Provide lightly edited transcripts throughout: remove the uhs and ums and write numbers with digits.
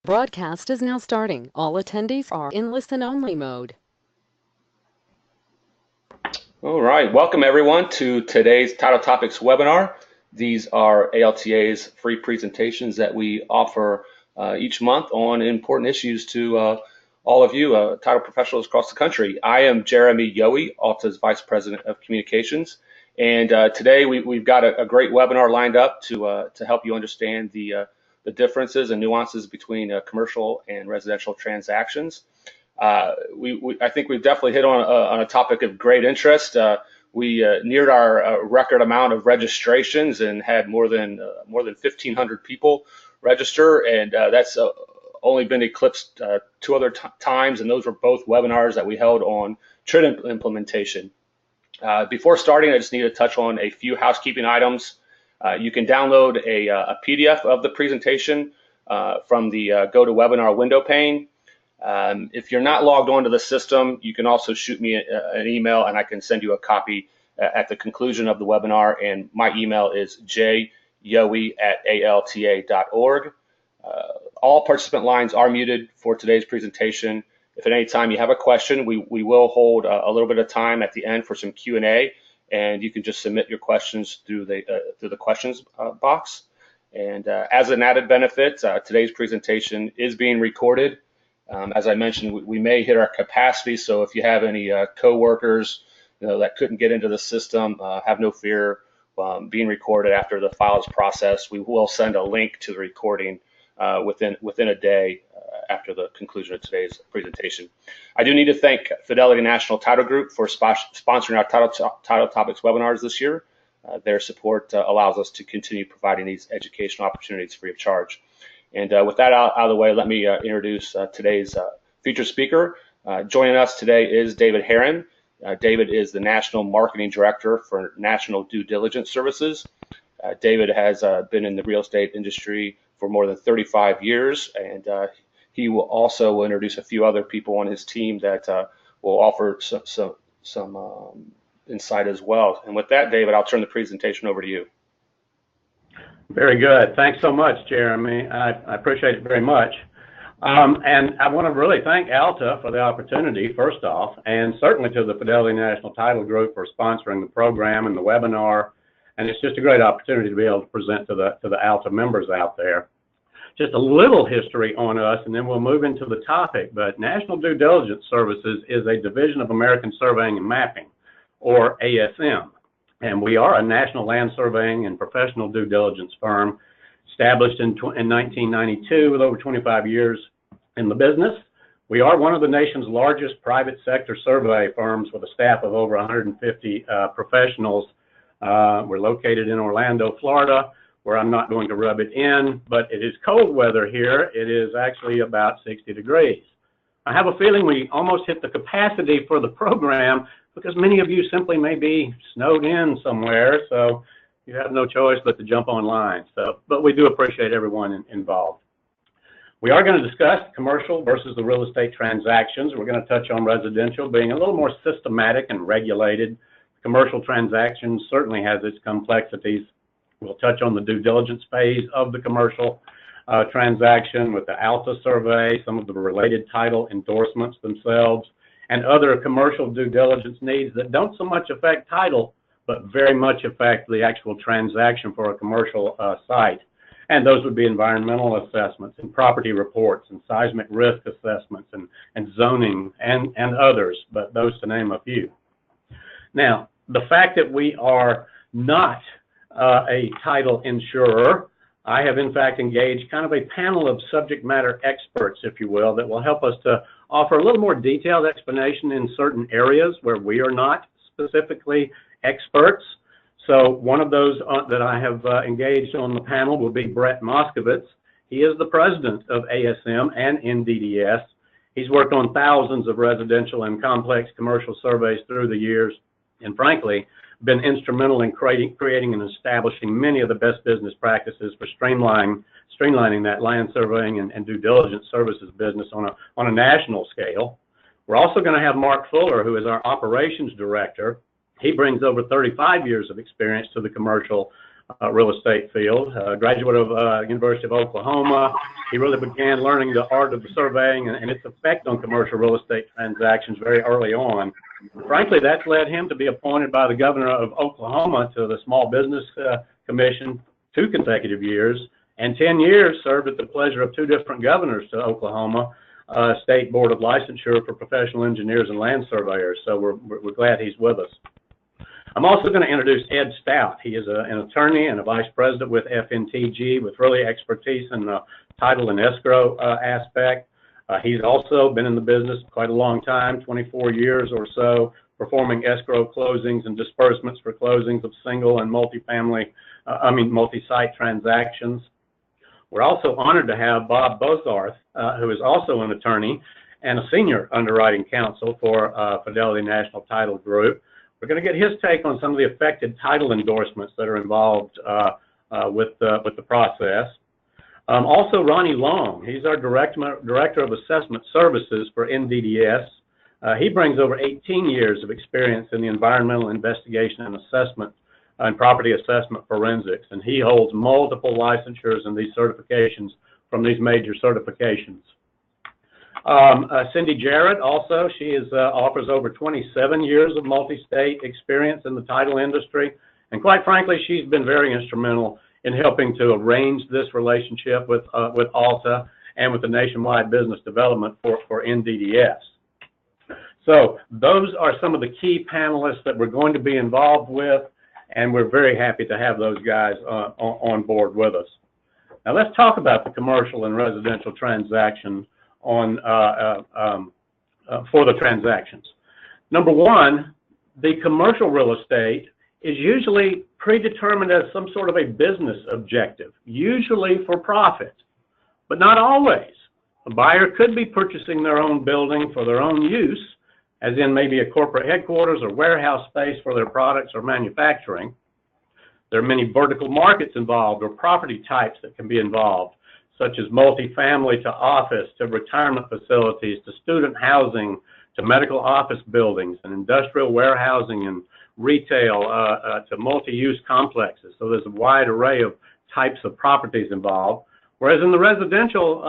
Broadcast is now starting. All attendees are in listen-only mode. All right, welcome everyone to today's Title Topics webinar. These are ALTA's free presentations that we offer each month on important issues to all of you title professionals across the country. I am Jeremy Yohe, ALTA's Vice President of Communications, and today we've got a great webinar lined up to help you understand the differences and nuances between commercial and residential transactions. I think we've definitely hit on a topic of great interest. We neared our record amount of registrations and had more than 1,500 people register, and that's only been eclipsed two other times, and those were both webinars that we held on TRID implementation. Before starting, I just need to touch on a few housekeeping items. You can download a PDF of the presentation from the GoToWebinar window pane. If you're not logged onto the system, you can also shoot me an email and I can send you a copy at the conclusion of the webinar. And my email is jyohe@alta.org. All participant lines are muted for today's presentation. If at any time you have a question, we will hold a little bit of time at the end for some Q&A, and you can just submit your questions through the questions box. And as an added benefit, today's presentation is being recorded. As I mentioned, we may hit our capacity, so if you have any co-workers that couldn't get into the system, have no fear. Being recorded after the file is processed, we will send a link to the recording within a day after the conclusion of today's presentation. I do need to thank Fidelity National Title Group for sponsoring our Title Topics webinars this year. Their support allows us to continue providing these educational opportunities free of charge. And with that out of the way, let me introduce today's featured speaker. Joining us today is David Herron. David is the National Marketing Director for National Due Diligence Services. David has been in the real estate industry for more than 35 years, and he will also introduce a few other people on his team that will offer some insight as well. And with that, David, I'll turn the presentation over to you. Very good. Thanks so much, Jeremy. I appreciate it very much. And I want to really thank ALTA for the opportunity, first off, and certainly to the Fidelity National Title Group for sponsoring the program and the webinar. And it's just a great opportunity to be able to present to the ALTA members out there. Just a little history on us, and then we'll move into the topic. But National Due Diligence Services is a division of American Surveying and Mapping, or ASM. And we are a national land surveying and professional due diligence firm established in 1992 with over 25 years in the business. We are one of the nation's largest private sector survey firms with a staff of over 150 professionals. We're located in Orlando, Florida, where I'm not going to rub it in, but it is cold weather here. It is actually about 60 degrees. I have a feeling we almost hit the capacity for the program because many of you simply may be snowed in somewhere, so you have no choice but to jump online. But we do appreciate everyone involved. We are going to discuss commercial versus the real estate transactions. We're going to touch on residential being a little more systematic and regulated. Commercial transactions certainly has its complexities. We'll touch on the due diligence phase of the commercial transaction with the ALTA survey, some of the related title endorsements themselves, and other commercial due diligence needs that don't so much affect title, but very much affect the actual transaction for a commercial site. And those would be environmental assessments and property reports and seismic risk assessments and zoning and others, but those to name a few. Now, the fact that we are not a title insurer, I have in fact engaged kind of a panel of subject matter experts, if you will, that will help us to offer a little more detailed explanation in certain areas where we are not specifically experts. So one of those that I have engaged on the panel will be Brett Moskovitz. He is the president of ASM and NDDS. He's worked on thousands of residential and complex commercial surveys through the years, and frankly, been instrumental in creating and establishing many of the best business practices for streamlining that land surveying and due diligence services business on a national scale. We're also going to have Mark Fuller, who is our operations director. He brings over 35 years of experience to the commercial real estate field. Graduate of University of Oklahoma, he really began learning the art of the surveying and its effect on commercial real estate transactions very early on. Frankly, that's led him to be appointed by the governor of Oklahoma to the Small Business Commission 2 consecutive years, and 10 years served at the pleasure of 2 different governors to Oklahoma, State Board of Licensure for Professional Engineers and Land Surveyors. So we're glad he's with us. I'm also going to introduce Ed Stout. He is an attorney and a vice president with FNTG with really expertise in the title and escrow aspect. He's also been in the business quite a long time, 24 years or so, performing escrow closings and disbursements for closings of single and multi-site transactions. We're also honored to have Bob Bozarth, who is also an attorney and a senior underwriting counsel for Fidelity National Title Group. We're going to get his take on some of the affected title endorsements that are involved with the process. Also, Ronnie Long, he's our Director of Assessment Services for NDDS. He brings over 18 years of experience in the environmental investigation and assessment and property assessment forensics, and he holds multiple licensures and these certifications from these major certifications. Cindy Jarrett also, she offers over 27 years of multi-state experience in the title industry, and quite frankly, she's been very instrumental in helping to arrange this relationship with ALTA and with the nationwide business development for NDDS. So those are some of the key panelists that we're going to be involved with, and we're very happy to have those guys on board with us. Now let's talk about the commercial and residential transaction for the transactions. Number one, the commercial real estate is usually predetermined as some sort of a business objective, usually for profit, but not always. A buyer could be purchasing their own building for their own use, as in maybe a corporate headquarters or warehouse space for their products or manufacturing. There are many vertical markets involved or property types that can be involved, such as multifamily to office to retirement facilities to student housing to medical office buildings and industrial warehousing and retail to multi-use complexes. So there's a wide array of types of properties involved. Whereas in the residential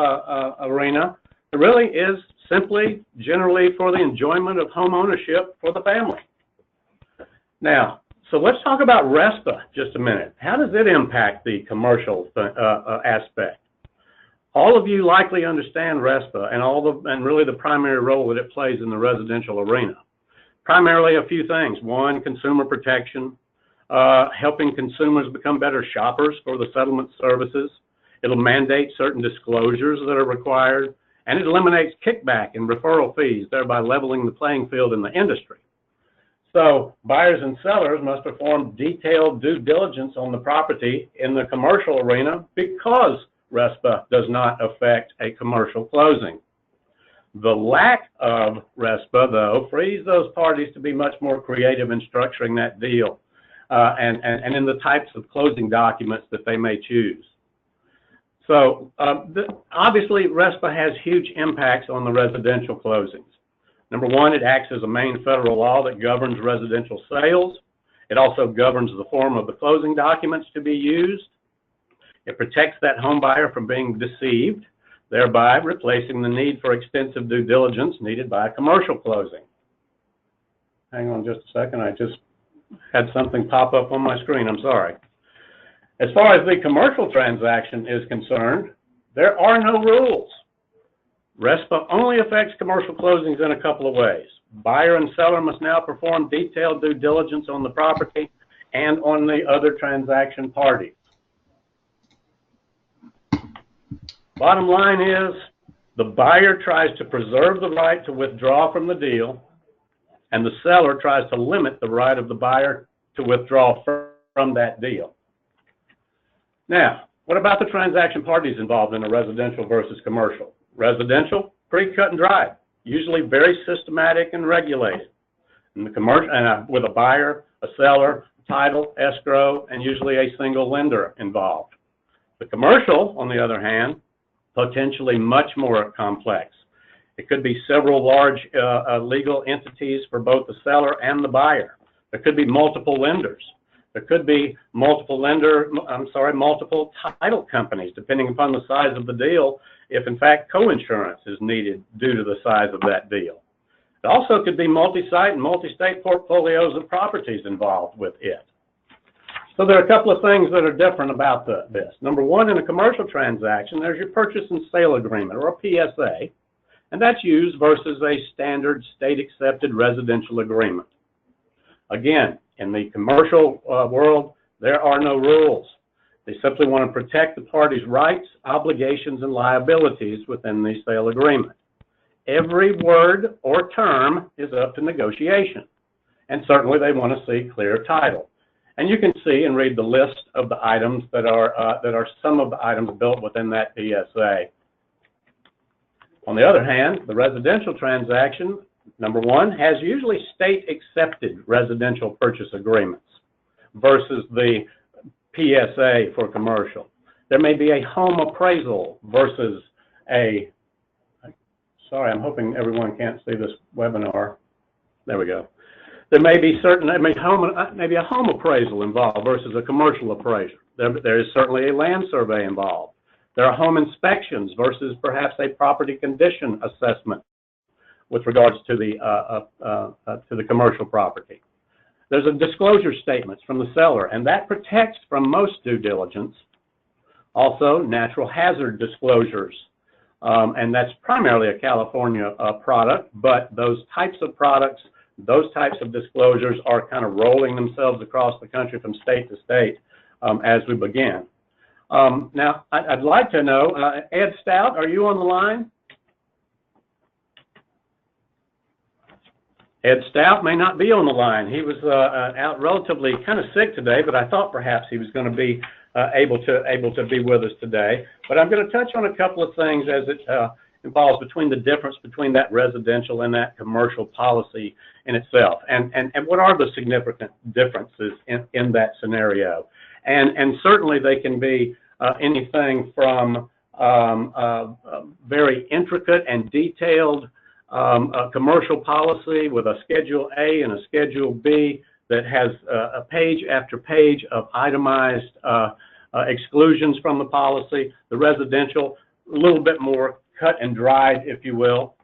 arena, it really is simply generally for the enjoyment of home ownership for the family. Now, so let's talk about RESPA just a minute. How does it impact the commercial aspect? All of you likely understand RESPA and really the primary role that it plays in the residential arena. Primarily a few things. One, consumer protection, helping consumers become better shoppers for the settlement services. It'll mandate certain disclosures that are required, and it eliminates kickback and referral fees, thereby leveling the playing field in the industry. So buyers and sellers must perform detailed due diligence on the property in the commercial arena because RESPA does not affect a commercial closing. The lack of RESPA, though, frees those parties to be much more creative in structuring that deal and in the types of closing documents that they may choose. So obviously, RESPA has huge impacts on the residential closings. Number one, it acts as a main federal law that governs residential sales. It also governs the form of the closing documents to be used. It protects that home buyer from being deceived, thereby replacing the need for extensive due diligence needed by a commercial closing. Hang on just a second, I just had something pop up on my screen, I'm sorry. As far as the commercial transaction is concerned, there are no rules. RESPA only affects commercial closings in a couple of ways. Buyer and seller must now perform detailed due diligence on the property and on the other transaction parties. Bottom line is, the buyer tries to preserve the right to withdraw from the deal, and the seller tries to limit the right of the buyer to withdraw from that deal. Now, what about the transaction parties involved in a residential versus commercial? Residential, pretty cut and dry, usually very systematic and regulated. In the commercial, with a buyer, a seller, title, escrow, and usually a single lender involved. The commercial, on the other hand, potentially much more complex. It could be several large legal entities for both the seller and the buyer. There could be multiple lenders. There could be multiple multiple title companies, depending upon the size of the deal, if in fact co-insurance is needed due to the size of that deal. It also could be multi-site and multi-state portfolios of properties involved with it. So there are a couple of things that are different about this. Number one, in a commercial transaction, there's your purchase and sale agreement, or a PSA, and that's used versus a standard state-accepted residential agreement. Again, in the commercial world, there are no rules. They simply want to protect the parties' rights, obligations, and liabilities within the sale agreement. Every word or term is up to negotiation, and certainly they want to see clear title. And you can see and read the list of the items that are some of the items built within that PSA. On the other hand, the residential transaction, number one, has usually state-accepted residential purchase agreements versus the PSA for commercial. There may be a home appraisal versus a, sorry, I'm hoping everyone can't see this webinar. There we go. There may be maybe a home appraisal involved versus a commercial appraiser. There is certainly a land survey involved. There are home inspections versus perhaps a property condition assessment with regards to the commercial property. There's a disclosure statements from the seller, and that protects from most due diligence. Also, natural hazard disclosures, and that's primarily a California product, but those types of products, those types of disclosures are kind of rolling themselves across the country from state to state as we begin. Now, I'd like to know, Ed Stout, are you on the line? Ed Stout may not be on the line. He was out relatively kind of sick today, but I thought perhaps he was going to be able to be with us today. But I'm going to touch on a couple of things as it involves between the difference between that residential and that commercial policy in itself, and what are the significant differences in that scenario. And certainly they can be anything from very intricate and detailed commercial policy with a Schedule A and a Schedule B that has a page after page of itemized exclusions from the policy. The residential, a little bit more cut and dried, if you will.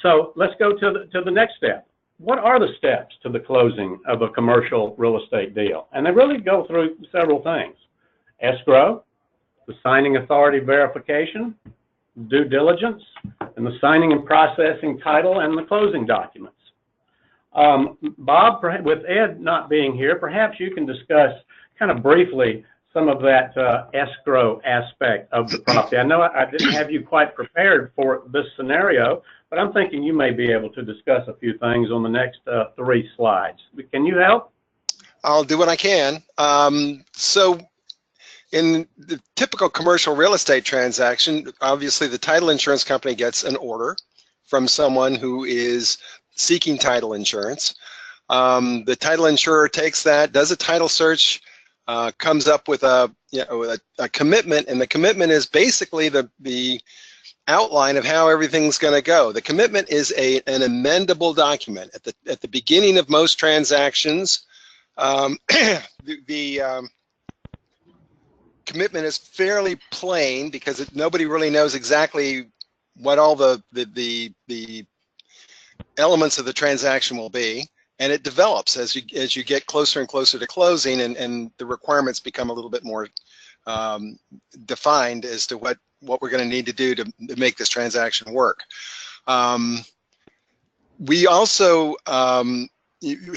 So let's go to the next step. What are the steps to the closing of a commercial real estate deal? And they really go through several things. Escrow, the signing authority verification, due diligence, and the signing and processing title and the closing documents. Bob, with Ed not being here, perhaps you can discuss kind of briefly some of that escrow aspect of the property. I know I didn't have you quite prepared for this scenario, but I'm thinking you may be able to discuss a few things on the next 3 slides. Can you help? I'll do what I can. So in the typical commercial real estate transaction, obviously the title insurance company gets an order from someone who is seeking title insurance. The title insurer takes that, does a title search, comes up with a commitment, and the commitment is basically the outline of how everything's going to go. The commitment is an amendable document. At the beginning of most transactions, the commitment is fairly plain because nobody really knows exactly what all the elements of the transaction will be, and it develops as you get closer and closer to closing, and the requirements become a little bit more defined as to what we're going to need to do to make this transaction work. We also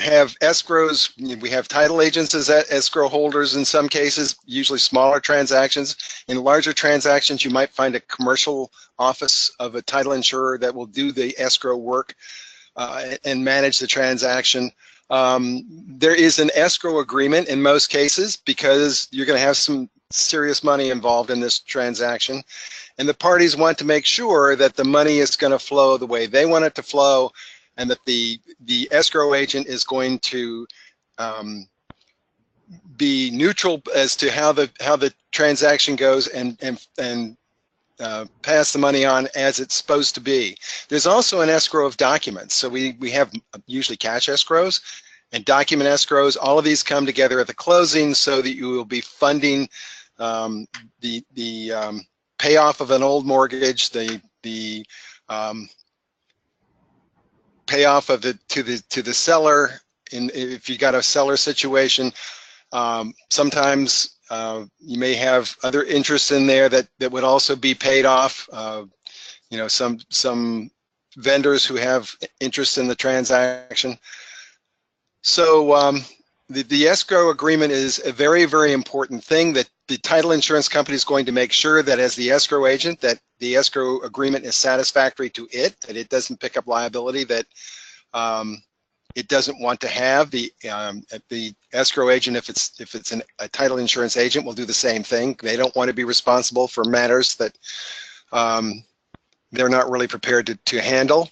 have escrows. We have title agents as escrow holders in some cases, usually smaller transactions. In larger transactions, you might find a commercial office of a title insurer that will do the escrow work and manage the transaction. There is an escrow agreement in most cases because you're going to have some serious money involved in this transaction, and the parties want to make sure that the money is going to flow the way they want it to flow, and that the escrow agent is going to be neutral as to how the transaction goes and pass the money on as it's supposed to be. There's also an escrow of documents. So we have usually cash escrows, and document escrows. All of these come together at the closing so that you will be funding the payoff of an old mortgage, the payoff of it to the seller. If you got a seller situation, sometimes you may have other interests in there that would also be paid off. You know, some vendors who have interest in the transaction. So the escrow agreement is a very, very important thing that the title insurance company is going to make sure that as the escrow agent, that the escrow agreement is satisfactory to it, that it doesn't pick up liability that it doesn't want to have. The escrow agent, if it's a title insurance agent, will do the same thing. They don't want to be responsible for matters that they're not really prepared to handle.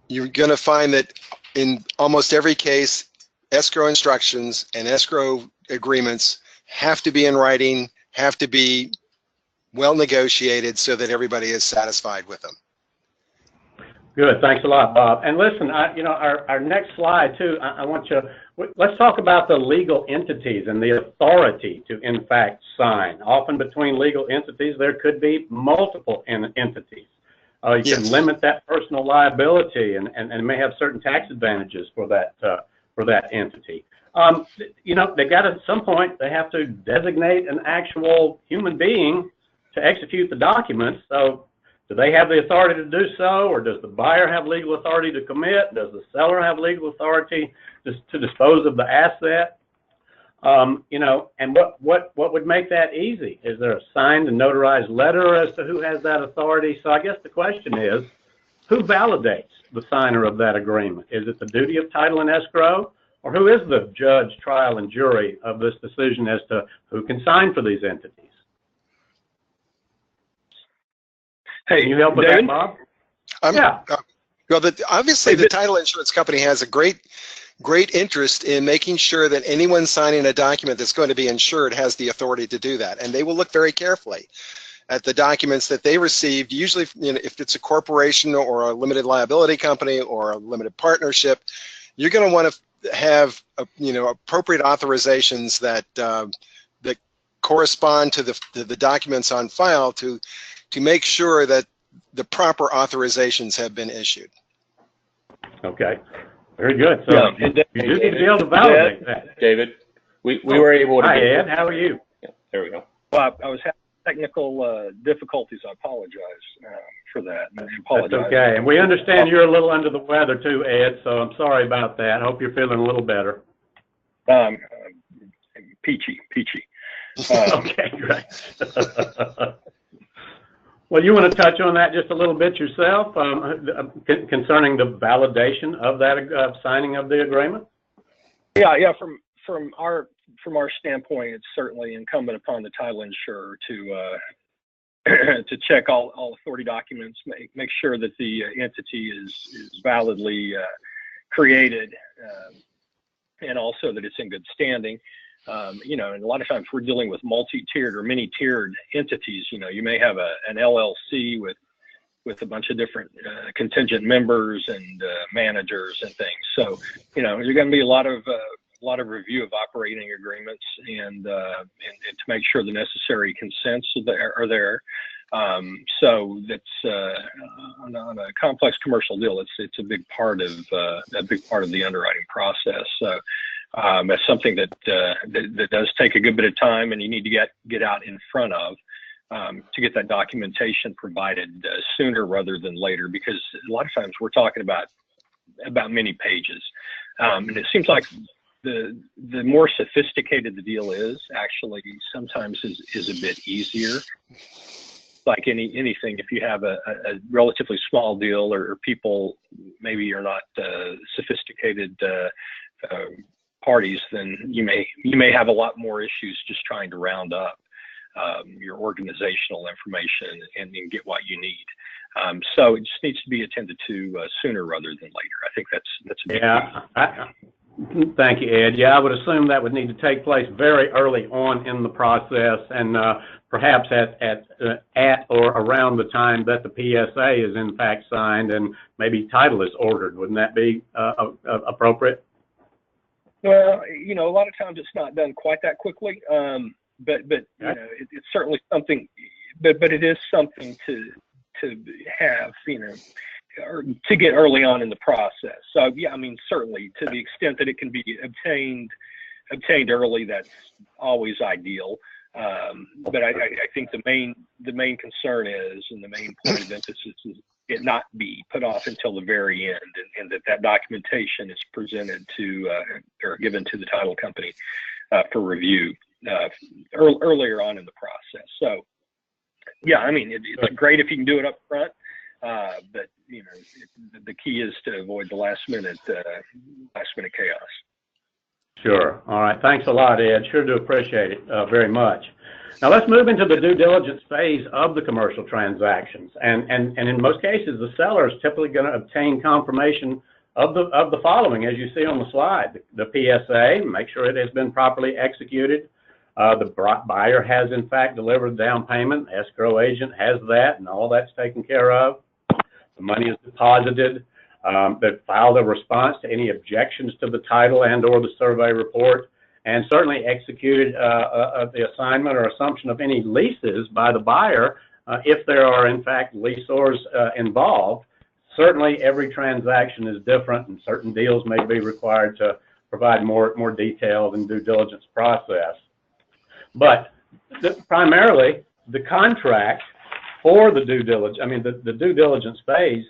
You're going to find that in almost every case, escrow instructions and escrow agreements have to be in writing, have to be well negotiated so that everybody is satisfied with them. Good, thanks a lot, Bob. And listen, you know, our next slide too, I want you, let's talk about the legal entities and the authority to in fact sign. Often between legal entities, there could be multiple entities. You Yes. can limit that personal liability and may have certain tax advantages for that entity. You know, they got at some point, they have to designate an actual human being to execute the documents. So do they have the authority to do so, or does the buyer have legal authority to commit? Does the seller have legal authority to dispose of the asset? You know, and what would make that easy? Is there a signed and notarized letter as to who has that authority? So I guess the question is, who validates the signer of that agreement? Is it the duty of title and escrow, or who is the judge, trial, and jury of this decision as to who can sign for these entities? Hey, can you help with David? that, Bob? Yeah. Well, obviously the title insurance company has a great interest in making sure that anyone signing a document that's going to be insured has the authority to do that, and they will look very carefully at the documents that they received. Usually, you know, if it's a corporation or a limited liability company or a limited partnership, you're going to want to have you know, appropriate authorizations that that correspond to the documents on file to make sure that the proper authorizations have been issued. Okay, very good. So Yeah, you do need to be able to validate that. David, we were able to Hi, get, Ed, how are you? yeah, there we go. Well, I was having technical difficulties. I apologize for that. I apologize. That's okay, and we understand you're a little under the weather too, Ed, so I'm sorry about that. Hope you're feeling a little better. Peachy. Okay, great. Well, you want to touch on that just a little bit yourself, concerning the validation of that signing of the agreement? Yeah. From our standpoint, it's certainly incumbent upon the title insurer to to check all authority documents, make sure that the entity is validly created, and also that it's in good standing. You know, and a lot of times we're dealing with multi-tiered or many-tiered entities. You know, you may have an LLC with a bunch of different contingent members and managers and things. So, you know, there's going to be a lot of review of operating agreements and to make sure the necessary consents are there. So that's on a complex commercial deal. It's a big part of the underwriting process. So. That's something that does take a good bit of time, and you need to get out in front of to get that documentation provided sooner rather than later, because a lot of times we're talking about many pages, and it seems like the more sophisticated the deal is, actually sometimes is a bit easier. Like anything, if you have a relatively small deal or people maybe you're not sophisticated parties, then you may have a lot more issues just trying to round up your organizational information and get what you need. So it just needs to be attended to sooner rather than later. I think that's a big yeah. Thank you, Ed. Yeah, I would assume that would need to take place very early on in the process, and perhaps at or around the time that the PSA is in fact signed and maybe title is ordered. Wouldn't that be appropriate? Well, you know, a lot of times it's not done quite that quickly, but you know, it's certainly something. But it is something to have, you know, or to get early on in the process. So yeah, I mean, certainly to the extent that it can be obtained early, that's always ideal. But I think the main concern is, and the main point of emphasis is it not be put off until the very end, and that documentation is presented to or given to the title company for review earlier on in the process. So yeah, I mean, it's great if you can do it up front, but you know, the key is to avoid the last minute chaos. Sure. All right. Thanks a lot, Ed. Sure do appreciate it very much. Now let's move into the due diligence phase of the commercial transactions, and in most cases, the seller is typically going to obtain confirmation of the following, as you see on the slide: the PSA, make sure it has been properly executed. The buyer has in fact delivered the down payment. The escrow agent has that, and all that's taken care of. The money is deposited. They've filed a response to any objections to the title and/or the survey report, and certainly executed the assignment or assumption of any leases by the buyer if there are in fact leaseors involved. Certainly, every transaction is different, and certain deals may be required to provide more detailed and due diligence process. But primarily, the contract for the due diligence, I mean, the due diligence phase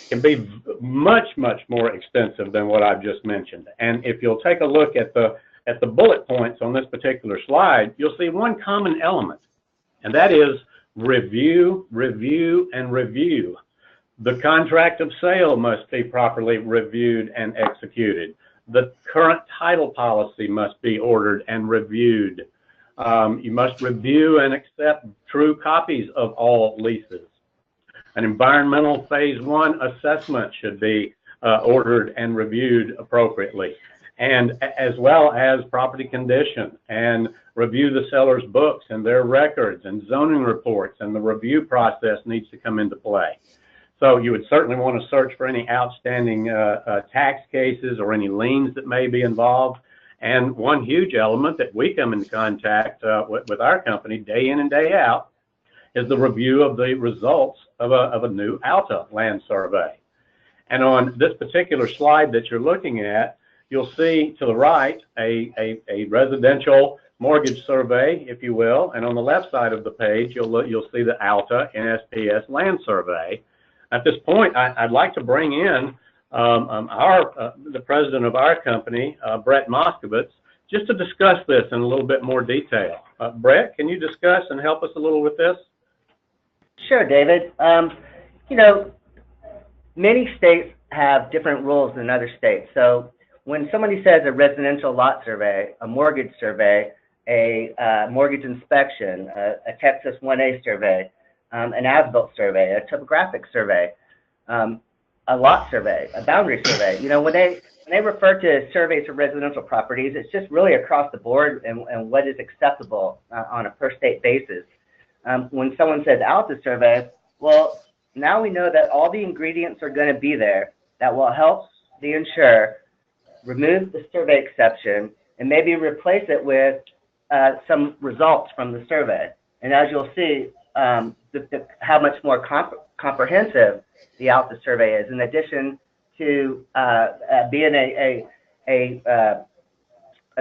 can be much more extensive than what I've just mentioned. And if you'll take a look at the bullet points on this particular slide, you'll see one common element, and that is review, review, and review. The contract of sale must be properly reviewed and executed. The current title policy must be ordered and reviewed. You must review and accept true copies of all leases. An environmental phase 1 assessment should be ordered and reviewed appropriately, and as well as property condition, and review the seller's books and their records and zoning reports, and the review process needs to come into play. So you would certainly want to search for any outstanding tax cases or any liens that may be involved. And one huge element that we come into contact with our company day in and day out is the review of the results of a new ALTA land survey. And on this particular slide that you're looking at, you'll see to the right a residential mortgage survey, if you will, and on the left side of the page, you'll see the ALTA NSPS land survey. At this point, I'd like to bring in the president of our company, Brett Moskowitz, just to discuss this in a little bit more detail. Brett, can you discuss and help us a little with this? Sure, David. You know, many states have different rules than other states. So when somebody says a residential lot survey, a mortgage survey, a mortgage inspection, a Texas 1A survey, an as-built survey, a topographic survey, a lot survey, a boundary survey, you know, when they refer to surveys of residential properties, it's just really across the board and what is acceptable on a per state basis. When someone says ALTA survey, well, now we know that all the ingredients are going to be there that will help the insurer remove the survey exception and maybe replace it with some results from the survey. And as you'll see, how much more comprehensive the ALTA survey is, in addition to being a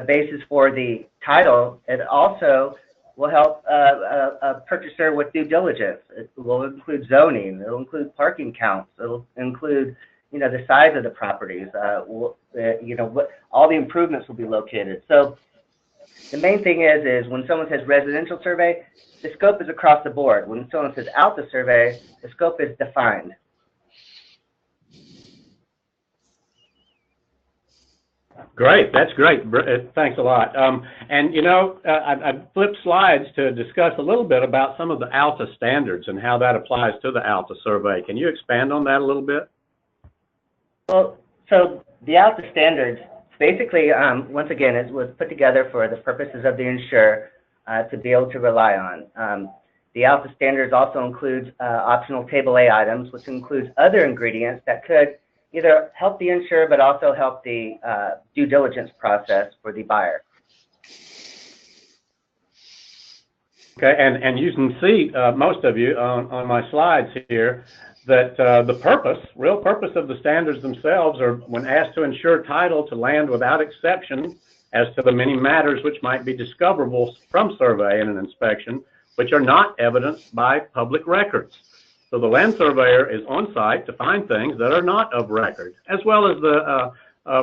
basis for the title, it also will help a purchaser with due diligence. It will include zoning. It will include parking counts. It will include, you know, the size of the properties. You know, what all the improvements will be located. So the main thing is when someone says residential survey, the scope is across the board. When someone says ALTA survey, the scope is defined. Great, that's great. Thanks a lot. And you know, I flipped slides to discuss a little bit about some of the ALTA standards and how that applies to the ALTA survey. Can you expand on that a little bit? Well, so the ALTA standards Basically, once again, it was put together for the purposes of the insurer to be able to rely on. The ALTA standards also includes optional Table A items, which includes other ingredients that could either help the insurer but also help the due diligence process for the buyer. Okay, and you can see, most of you on my slides here, that the real purpose of the standards themselves are when asked to ensure title to land without exception as to the many matters which might be discoverable from survey and an inspection, which are not evidenced by public records. So the land surveyor is on site to find things that are not of record, as well as the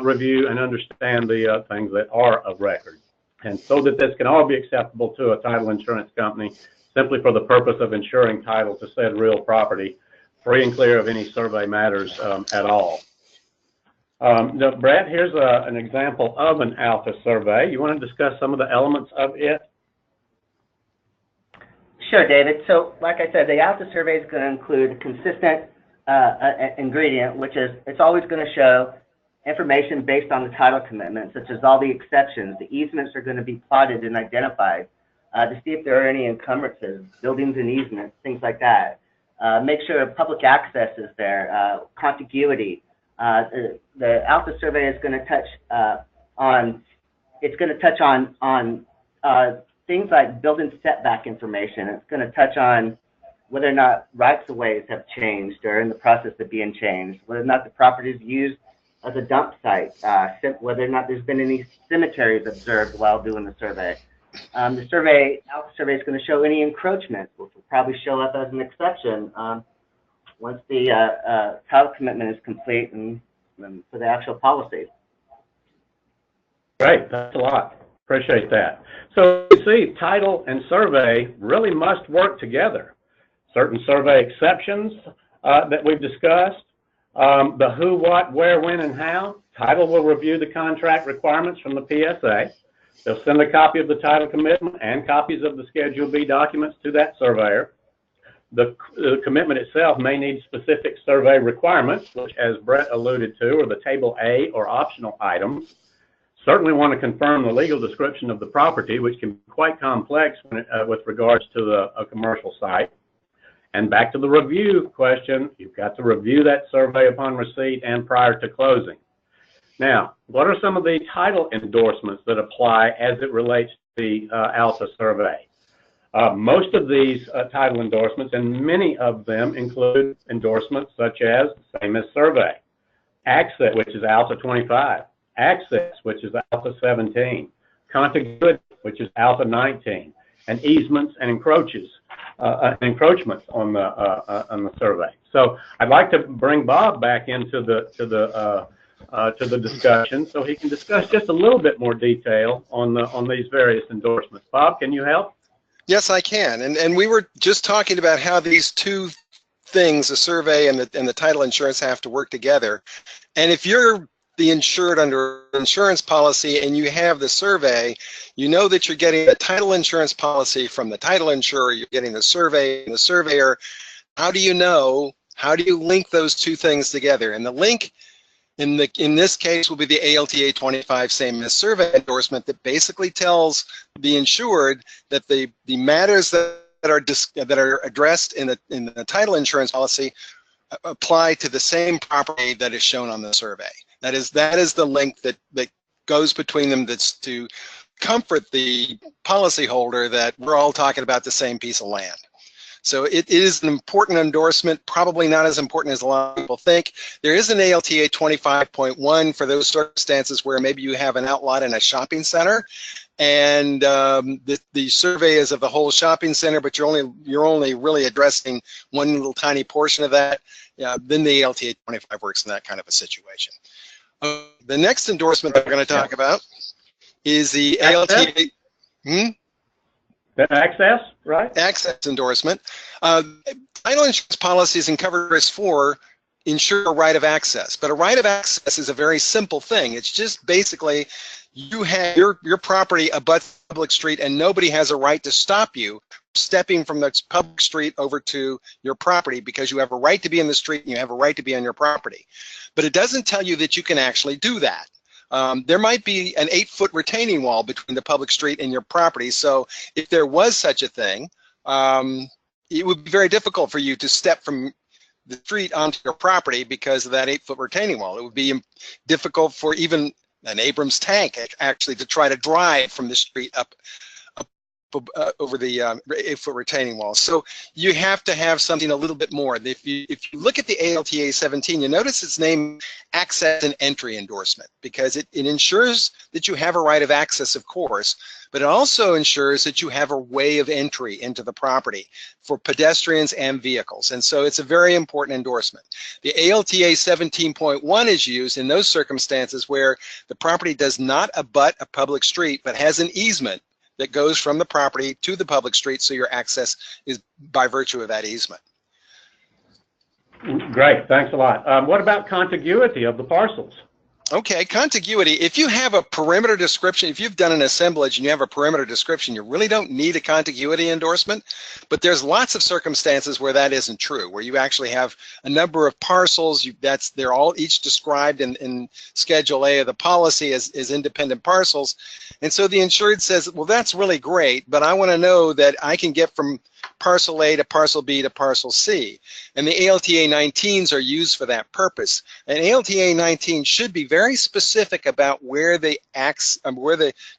review and understand the things that are of record. And so that this can all be acceptable to a title insurance company simply for the purpose of ensuring title to said real property, free and clear of any survey matters at all. Now, Brett, here's an example of an ALTA survey. You want to discuss some of the elements of it? Sure, David. So, like I said, the ALTA survey is going to include a consistent ingredient, which is it's always going to show information based on the title commitment, such as all the exceptions. The easements are going to be plotted and identified to see if there are any encumbrances, buildings and easements, things like that. Make sure public access is there, contiguity. The ALTA survey is going to touch on things like building setback information. It's going to touch on whether or not rights-of-ways have changed or in the process of being changed, whether or not the property is used as a dump site, whether or not there's been any cemeteries observed while doing the survey. The ALTA survey is going to show any encroachments, which will probably show up as an exception once the title commitment is complete and for the actual policy. Great, that's a lot. Appreciate that. So you see, title and survey really must work together. Certain survey exceptions that we've discussed, the who, what, where, when, and how. Title will review the contract requirements from the PSA. They'll send a copy of the title commitment and copies of the Schedule B documents to that surveyor. The commitment itself may need specific survey requirements, which, as Brett alluded to, are the Table A or optional items. Certainly want to confirm the legal description of the property, which can be quite complex when with regards to a commercial site. And back to the review question, you've got to review that survey upon receipt and prior to closing. Now, what are some of the title endorsements that apply as it relates to the ALTA survey? Most of these title endorsements, and many of them include endorsements such as same as survey, access, which is ALTA 25, access, which is ALTA 17, contiguity, which is ALTA 19, and easements and encroachments on the survey. So I'd like to bring Bob back into the discussion so he can discuss just a little bit more detail on these various endorsements. Bob, can you help? Yes, I can. And we were just talking about how these two things, the survey and the title insurance, have to work together. And if you're the insured under insurance policy and you have the survey, you know that you're getting the title insurance policy from the title insurer, you're getting the survey and the surveyor. How do you know? How do you link those two things together? And the link in this case will be the ALTA 25 same as survey endorsement that basically tells the insured that the matters that are addressed in the title insurance policy apply to the same property that is shown on the survey. That is the link that goes between them, that's to comfort the policyholder that we're all talking about the same piece of land. So it is an important endorsement, probably not as important as a lot of people think. There is an ALTA 25.1 for those circumstances where maybe you have an outlot in a shopping center, and the survey is of the whole shopping center, but you're only really addressing one little tiny portion of that. Then the ALTA 25 works in that kind of a situation. The next endorsement that we're going to talk about is the ALTA. Access, right? Access endorsement. Title insurance policies and coverage for ensure a right of access, but a right of access is a very simple thing. It's just basically you have your property abuts public street and nobody has a right to stop you stepping from the public street over to your property, because you have a right to be in the street and you have a right to be on your property. But it doesn't tell you that you can actually do that. there might be an 8-foot retaining wall between the public street and your property. So if there was such a thing, it would be very difficult for you to step from the street onto your property because of that 8-foot retaining wall. It would be difficult for even an Abrams tank actually to try to drive from the street up over the 8-foot retaining wall. So you have to have something a little bit more. If you look at the ALTA 17, you notice it's named Access and Entry Endorsement because it ensures that you have a right of access, of course, but it also ensures that you have a way of entry into the property for pedestrians and vehicles. And so it's a very important endorsement. The ALTA 17.1 is used in those circumstances where the property does not abut a public street but has an easement that goes from the property to the public street, so your access is by virtue of that easement. Great, thanks a lot. What about contiguity of the parcels? Okay, contiguity. If you have a perimeter description, if you've done an assemblage and you have a perimeter description, you really don't need a contiguity endorsement. But there's lots of circumstances where that isn't true, where you actually have a number of parcels. They're all each described in Schedule A of the policy as independent parcels. And so the insured says, well, that's really great, but I want to know that I can get from parcel A to parcel B to parcel C. And the ALTA 19s are used for that purpose. And ALTA 19 should be very specific about where the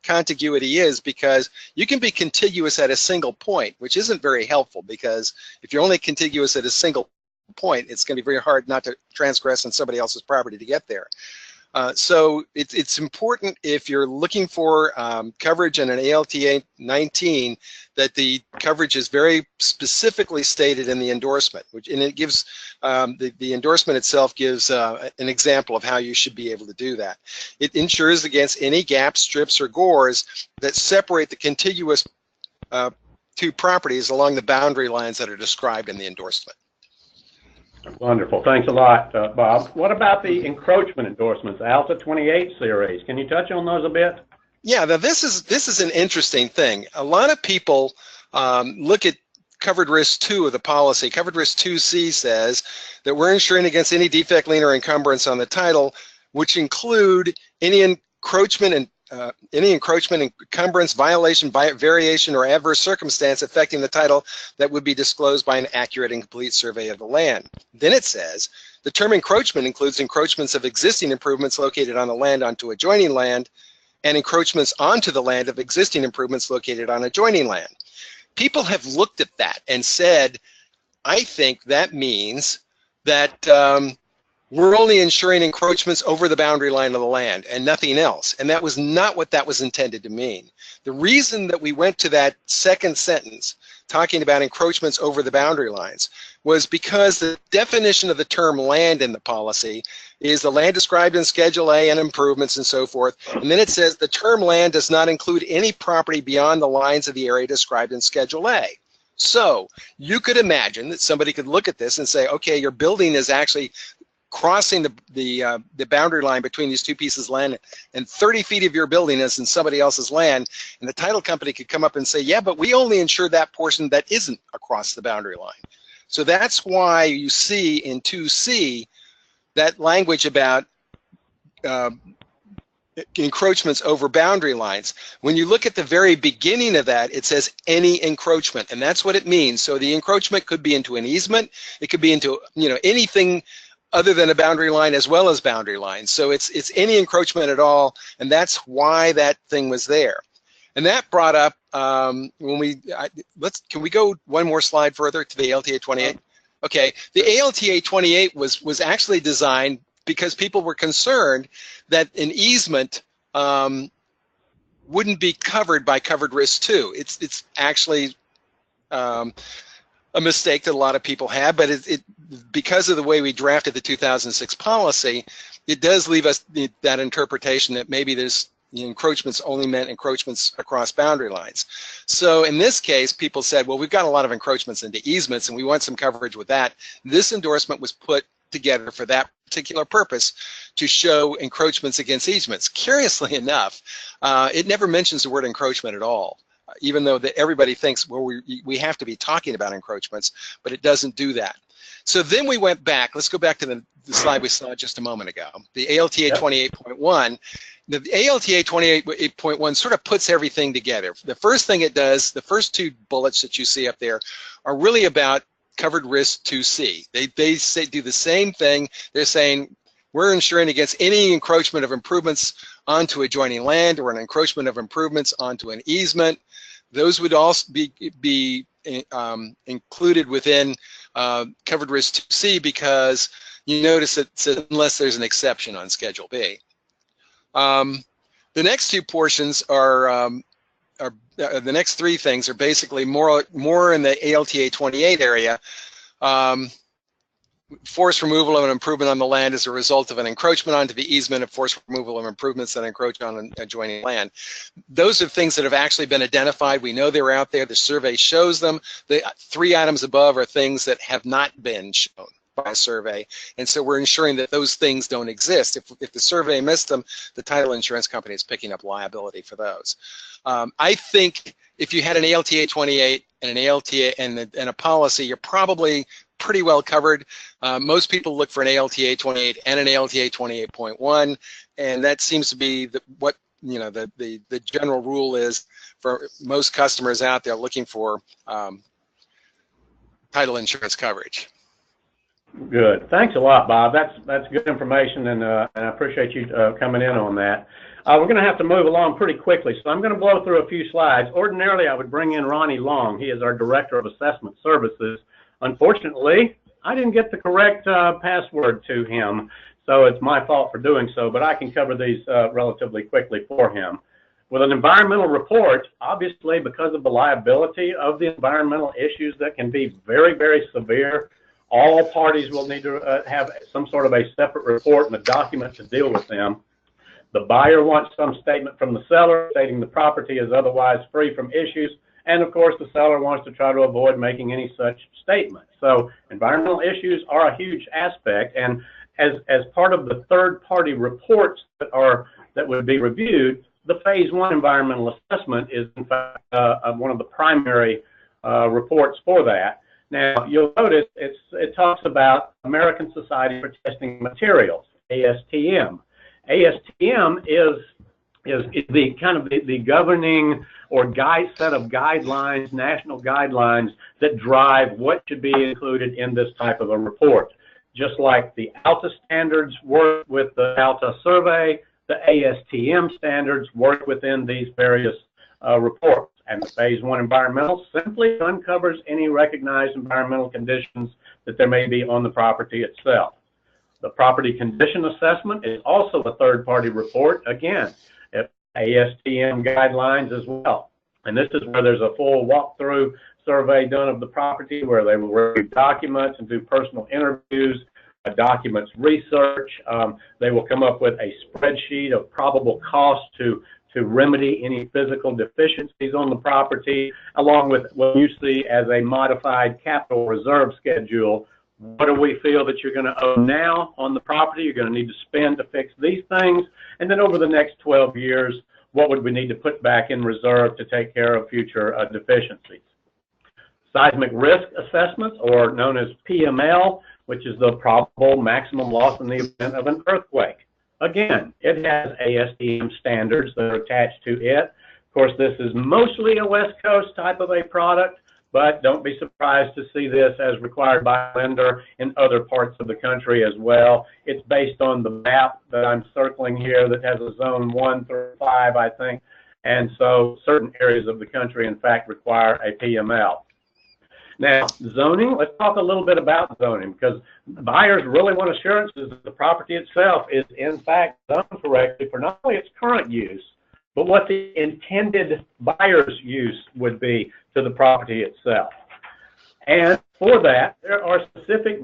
contiguity is, because you can be contiguous at a single point, which isn't very helpful, because if you're only contiguous at a single point, it's going to be very hard not to transgress on somebody else's property to get there. So it's important, if you're looking for coverage in an ALTA 19, that the coverage is very specifically stated in the endorsement, and it gives the endorsement itself gives an example of how you should be able to do that. It insures against any gaps, strips, or gores that separate the contiguous two properties along the boundary lines that are described in the endorsement. Wonderful. Thanks a lot, Bob. What about the encroachment endorsements, ALTA 28 series? Can you touch on those a bit? Yeah, now this is an interesting thing. A lot of people look at covered risk 2 of the policy. Covered risk 2C says that we're insuring against any defect, lien, or encumbrance on the title, which include any encroachment and encumbrance, violation, variation, or adverse circumstance affecting the title that would be disclosed by an accurate and complete survey of the land. Then it says, the term encroachment includes encroachments of existing improvements located on the land onto adjoining land, and encroachments onto the land of existing improvements located on adjoining land. People have looked at that and said, I think that means that we're only insuring encroachments over the boundary line of the land and nothing else. And that was not what that was intended to mean. The reason that we went to that second sentence talking about encroachments over the boundary lines was because the definition of the term land in the policy is the land described in Schedule A and improvements and so forth. And then it says the term land does not include any property beyond the lines of the area described in Schedule A. So you could imagine that somebody could look at this and say, okay, your building is actually crossing the boundary line between these two pieces of land, and 30 feet of your building is in somebody else's land, and the title company could come up and say, yeah, but we only insure that portion that isn't across the boundary line. So that's why you see in 2C that language about encroachments over boundary lines. When you look at the very beginning of that, it says any encroachment, and that's what it means. So the encroachment could be into an easement, it could be into anything other than a boundary line as well as boundary lines. So it's any encroachment at all, and that's why that thing was there. And that brought up can we go one more slide further to the ALTA 28? Okay, the ALTA 28 was actually designed because people were concerned that an easement wouldn't be covered by covered risk 2. It's actually a mistake that a lot of people have, but because of the way we drafted the 2006 policy, it does leave us that interpretation that maybe there's encroachments only meant encroachments across boundary lines. So in this case, people said, well, we've got a lot of encroachments into easements and we want some coverage with that. This endorsement was put together for that particular purpose, to show encroachments against easements. Curiously enough, it never mentions the word encroachment at all, even though everybody thinks, well, we have to be talking about encroachments, but it doesn't do that. So then we went back. Let's go back to the slide we saw just a moment ago, the ALTA Yep. 28.1. The ALTA 28.1 sort of puts everything together. The first thing it does, the first two bullets that you see up there, are really about covered risk 2C. They do the same thing. They're saying we're insuring against any encroachment of improvements onto adjoining land or an encroachment of improvements onto an easement. Those would also be included within covered risk 2C, because you notice that it says unless there's an exception on Schedule B. The next two portions are the next three things are basically more in the ALTA 28 area. Forced removal of an improvement on the land as a result of an encroachment onto the easement, of forced removal of improvements that encroach on an adjoining land. Those are things that have actually been identified. We know they're out there. The survey shows them. The three items above are things that have not been shown by a survey, and so we're ensuring that those things don't exist. If the survey missed them, the title insurance company is picking up liability for those. I think if you had an ALTA 28 and an ALTA and a policy, you're probably pretty well covered. Most people look for an ALTA 28 and an ALTA 28.1, and that seems to be what the general rule is for most customers out there looking for title insurance coverage. Good. Thanks a lot, Bob. That's good information, and I appreciate you coming in on that. We're going to have to move along pretty quickly, so I'm going to blow through a few slides. Ordinarily, I would bring in Ronnie Long. He is our Director of Assessment Services. Unfortunately, I didn't get the correct password to him, so it's my fault for doing so, but I can cover these relatively quickly for him. With an environmental report, obviously, because of the liability of the environmental issues that can be very, very severe, all parties will need to have some sort of a separate report and a document to deal with them. The buyer wants some statement from the seller stating the property is otherwise free from issues, and of course the seller wants to try to avoid making any such statement. So environmental issues are a huge aspect, and as part of the third-party reports that would be reviewed, the Phase 1 environmental assessment is in fact one of the primary reports for that. Now, you'll notice it talks about American Society for Testing Materials, ASTM. ASTM is the kind of the governing or set of guidelines, national guidelines that drive what should be included in this type of a report. Just like the ALTA standards work with the ALTA survey, the ASTM standards work within these various reports. And the Phase 1 environmental simply uncovers any recognized environmental conditions that there may be on the property itself. The property condition assessment is also a third-party report, again, ASTM guidelines as well. And this is where there's a full walkthrough survey done of the property, where they will review documents and do personal interviews, documents research. They will come up with a spreadsheet of probable costs to remedy any physical deficiencies on the property, along with what you see as a modified capital reserve schedule. What do we feel that you're going to owe now on the property? You're going to need to spend to fix these things. And then over the next 12 years, what would we need to put back in reserve to take care of future deficiencies? Seismic risk assessments, or known as PML, which is the probable maximum loss in the event of an earthquake. Again, it has ASTM standards that are attached to it. Of course, this is mostly a West Coast type of a product, but don't be surprised to see this as required by a lender in other parts of the country as well. It's based on the map that I'm circling here that has a zone 1 through 5, I think. And so certain areas of the country, in fact, require a PML. Now, zoning, let's talk a little bit about zoning, because buyers really want assurances that the property itself is, in fact, zoned correctly for not only its current use, but what the intended buyer's use would be to the property itself. And for that, there are specific,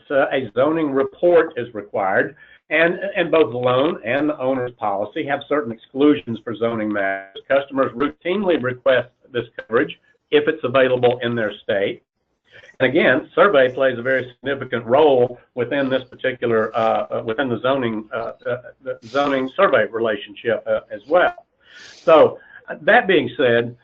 a zoning report is required, and both the loan and the owner's policy have certain exclusions for zoning matters. Customers routinely request this coverage if it's available in their state. And again, survey plays a very significant role within this particular, within the zoning survey relationship as well. So that being said,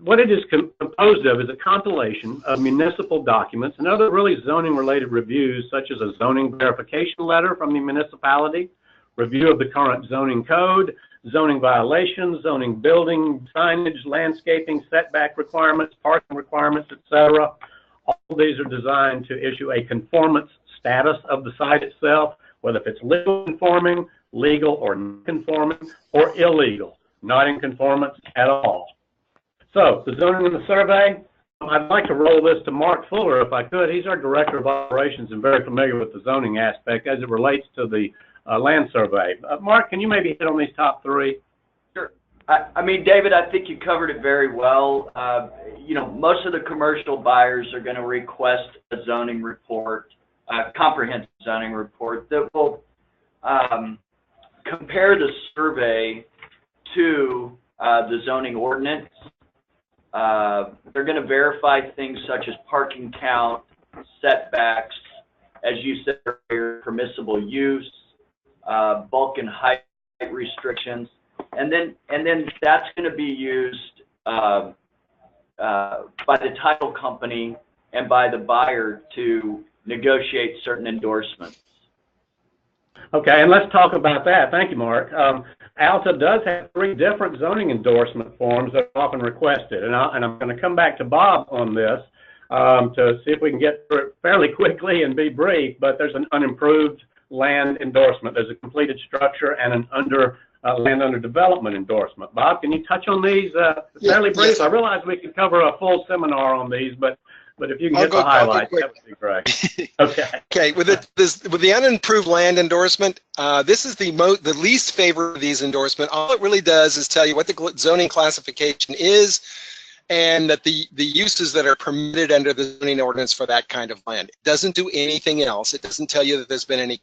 what it is composed of is a compilation of municipal documents and other really zoning-related reviews, such as a zoning verification letter from the municipality, review of the current zoning code, zoning violations, zoning building, signage, landscaping, setback requirements, parking requirements, etc. All of these are designed to issue a conformance status of the site itself, whether if it's legal conforming, legal or non-conforming, or illegal, not in conformance at all. So, the zoning and the survey, I'd like to roll this to Mark Fuller if I could. He's our Director of Operations and very familiar with the zoning aspect as it relates to the land survey. Mark, can you maybe hit on these top three? Sure. I mean, David, I think you covered it very well. You know, most of the commercial buyers are going to request a zoning report, a comprehensive zoning report that will compare the survey to the zoning ordinance. They're going to verify things such as parking count, setbacks, as you said earlier, permissible use, bulk and height restrictions, and then that's going to be used by the title company and by the buyer to negotiate certain endorsements. Okay, and let's talk about that. Thank you, Mark. ALTA does have 3 different zoning endorsement forms that are often requested, and I'm going to come back to Bob on this to see if we can get through it fairly quickly and be brief, but there's an unimproved land endorsement. There's a completed structure and an land under development endorsement. Bob, can you touch on these fairly brief? Yes. I realize we could cover a full seminar on these, but if you can get the highlights, that would be great. Okay. Okay. With the unimproved land endorsement, this is the least favorite of these endorsements. All it really does is tell you what the zoning classification is, and that the uses that are permitted under the zoning ordinance for that kind of land. It doesn't do anything else. It doesn't tell you that there's been any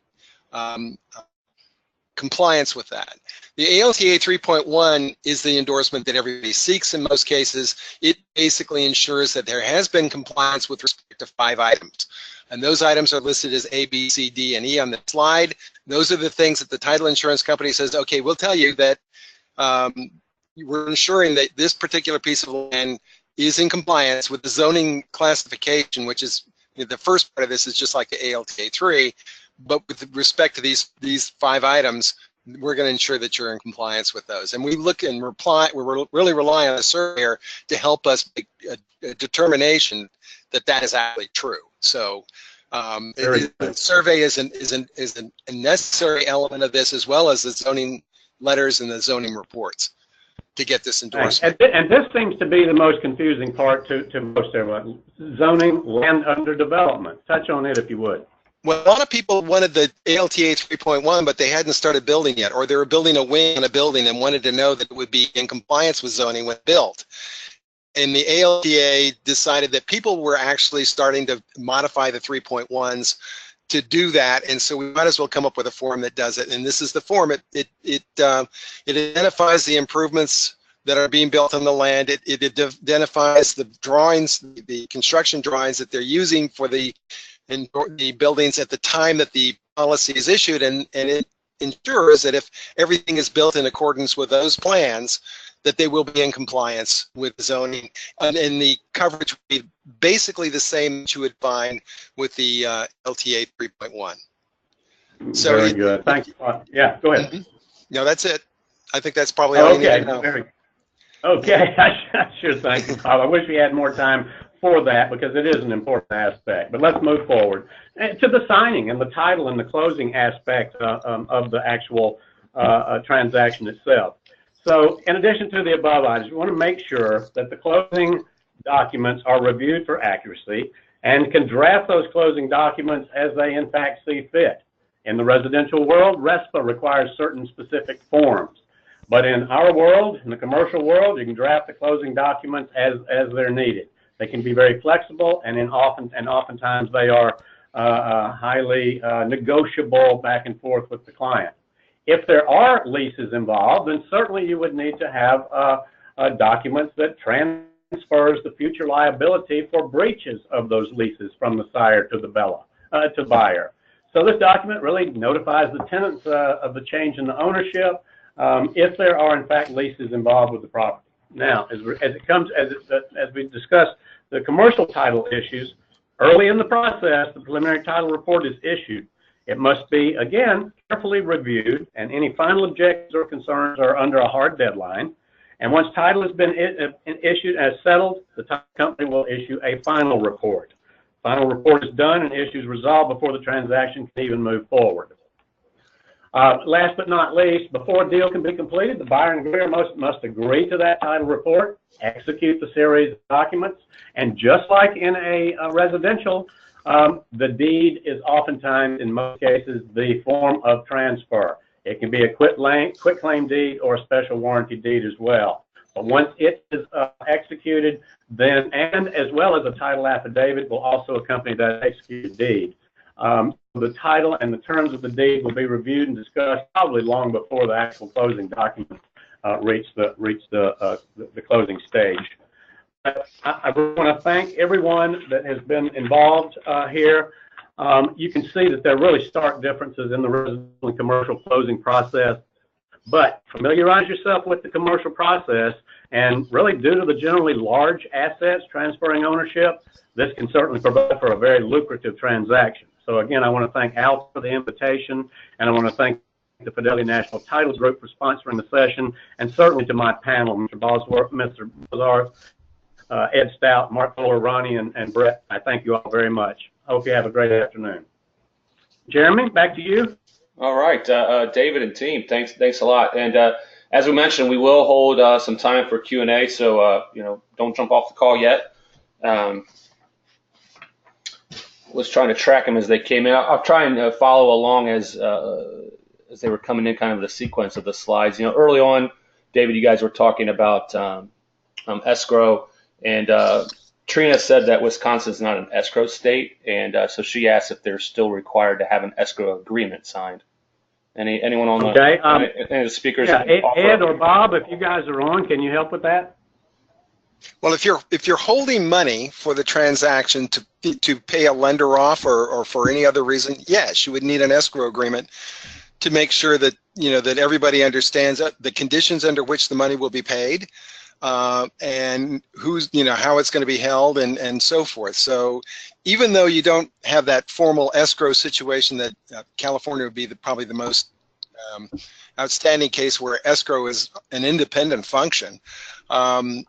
compliance with that. The ALTA 3.1 is the endorsement that everybody seeks in most cases. It basically ensures that there has been compliance with respect to 5 items. And those items are listed as A, B, C, D, and E on the slide. Those are the things that the title insurance company says, okay, we'll tell you that we're ensuring that this particular piece of land is in compliance with the zoning classification, which is the first part of this is just like the ALTA 3. But with respect to these 5 items, we're going to ensure that you're in compliance with those. And we look and we're really relying on the surveyor to help us make a determination that that is actually true. So the survey is a necessary element of this, as well as the zoning letters and the zoning reports to get this endorsement. And this seems to be the most confusing part to most everyone. Zoning, land under development. Touch on it if you would. Well, a lot of people wanted the ALTA 3.1, but they hadn't started building yet, or they were building a wing on a building and wanted to know that it would be in compliance with zoning when built. And the ALTA decided that people were actually starting to modify the 3.1s to do that, and so we might as well come up with a form that does it. And this is the form. It identifies the improvements that are being built on the land. It identifies the drawings, the construction drawings that they're using for the buildings at the time that the policy is issued, and it ensures that if everything is built in accordance with those plans, that they will be in compliance with zoning, and the coverage will be basically the same that you would find with the LTA 3.1. So very good. Thank you. Yeah, go ahead. Mm-hmm. No, that's it. I think that's probably all you need to know. Okay, I sure thank you, Bob. I wish we had more time for that because it is an important aspect. But let's move forward to the signing and the title and the closing aspect of the actual transaction itself. So in addition to the above items, we want to make sure that the closing documents are reviewed for accuracy and can draft those closing documents as they in fact see fit. In the residential world, RESPA requires certain specific forms. But in our world, in the commercial world, you can draft the closing documents as they're needed. They can be very flexible, and oftentimes they are highly negotiable back and forth with the client. If there are leases involved, then certainly you would need to have documents that transfers the future liability for breaches of those leases from the sire to the buyer. So this document really notifies the tenants of the change in the ownership if there are in fact leases involved with the property. Now, as we discussed, the commercial title issues, early in the process, the preliminary title report is issued. It must be, again, carefully reviewed, and any final objections or concerns are under a hard deadline. And once title has been issued as settled, the title company will issue a final report. Final report is done and issues resolved before the transaction can even move forward. Last but not least, before a deal can be completed, the buyer and agreeor must agree to that title report, execute the series of documents, and just like in a residential, the deed is oftentimes, in most cases, the form of transfer. It can be a quitclaim deed or a special warranty deed as well. But once it is executed, then, and as well as a title affidavit will also accompany that executed deed. The title and the terms of the deed will be reviewed and discussed probably long before the actual closing documents reach the closing stage. I really want to thank everyone that has been involved here. You can see that there are really stark differences in the residential and commercial closing process, but familiarize yourself with the commercial process, and really due to the generally large assets transferring ownership, this can certainly provide for a very lucrative transaction. So again, I want to thank ALTA for the invitation, and I want to thank the Fidelity National Title Group for sponsoring the session, and certainly to my panel, Mr. Bosworth, Mr. Bozarth, Ed Stout, Mark Fuller, Ronnie, and Brett. I thank you all very much. I hope you have a great afternoon. Jeremy, back to you. All right, David and team, thanks a lot. And as we mentioned, we will hold some time for Q&A, so don't jump off the call yet. Was trying to track them as they came in. I'll try and follow along as they were coming in, kind of the sequence of the slides. Early on, David, you guys were talking about escrow, and Trina said that Wisconsin is not an escrow state, and so she asked if they're still required to have an escrow agreement signed. Anyone on any of the speakers? Yeah, Ed or Bob, if you guys are on, can you help with that? Well, if you're holding money for the transaction to pay a lender off or for any other reason, yes, you would need an escrow agreement to make sure that that everybody understands the conditions under which the money will be paid, and who's how it's going to be held and so forth. So even though you don't have that formal escrow situation, that California would be probably the most outstanding case where escrow is an independent function.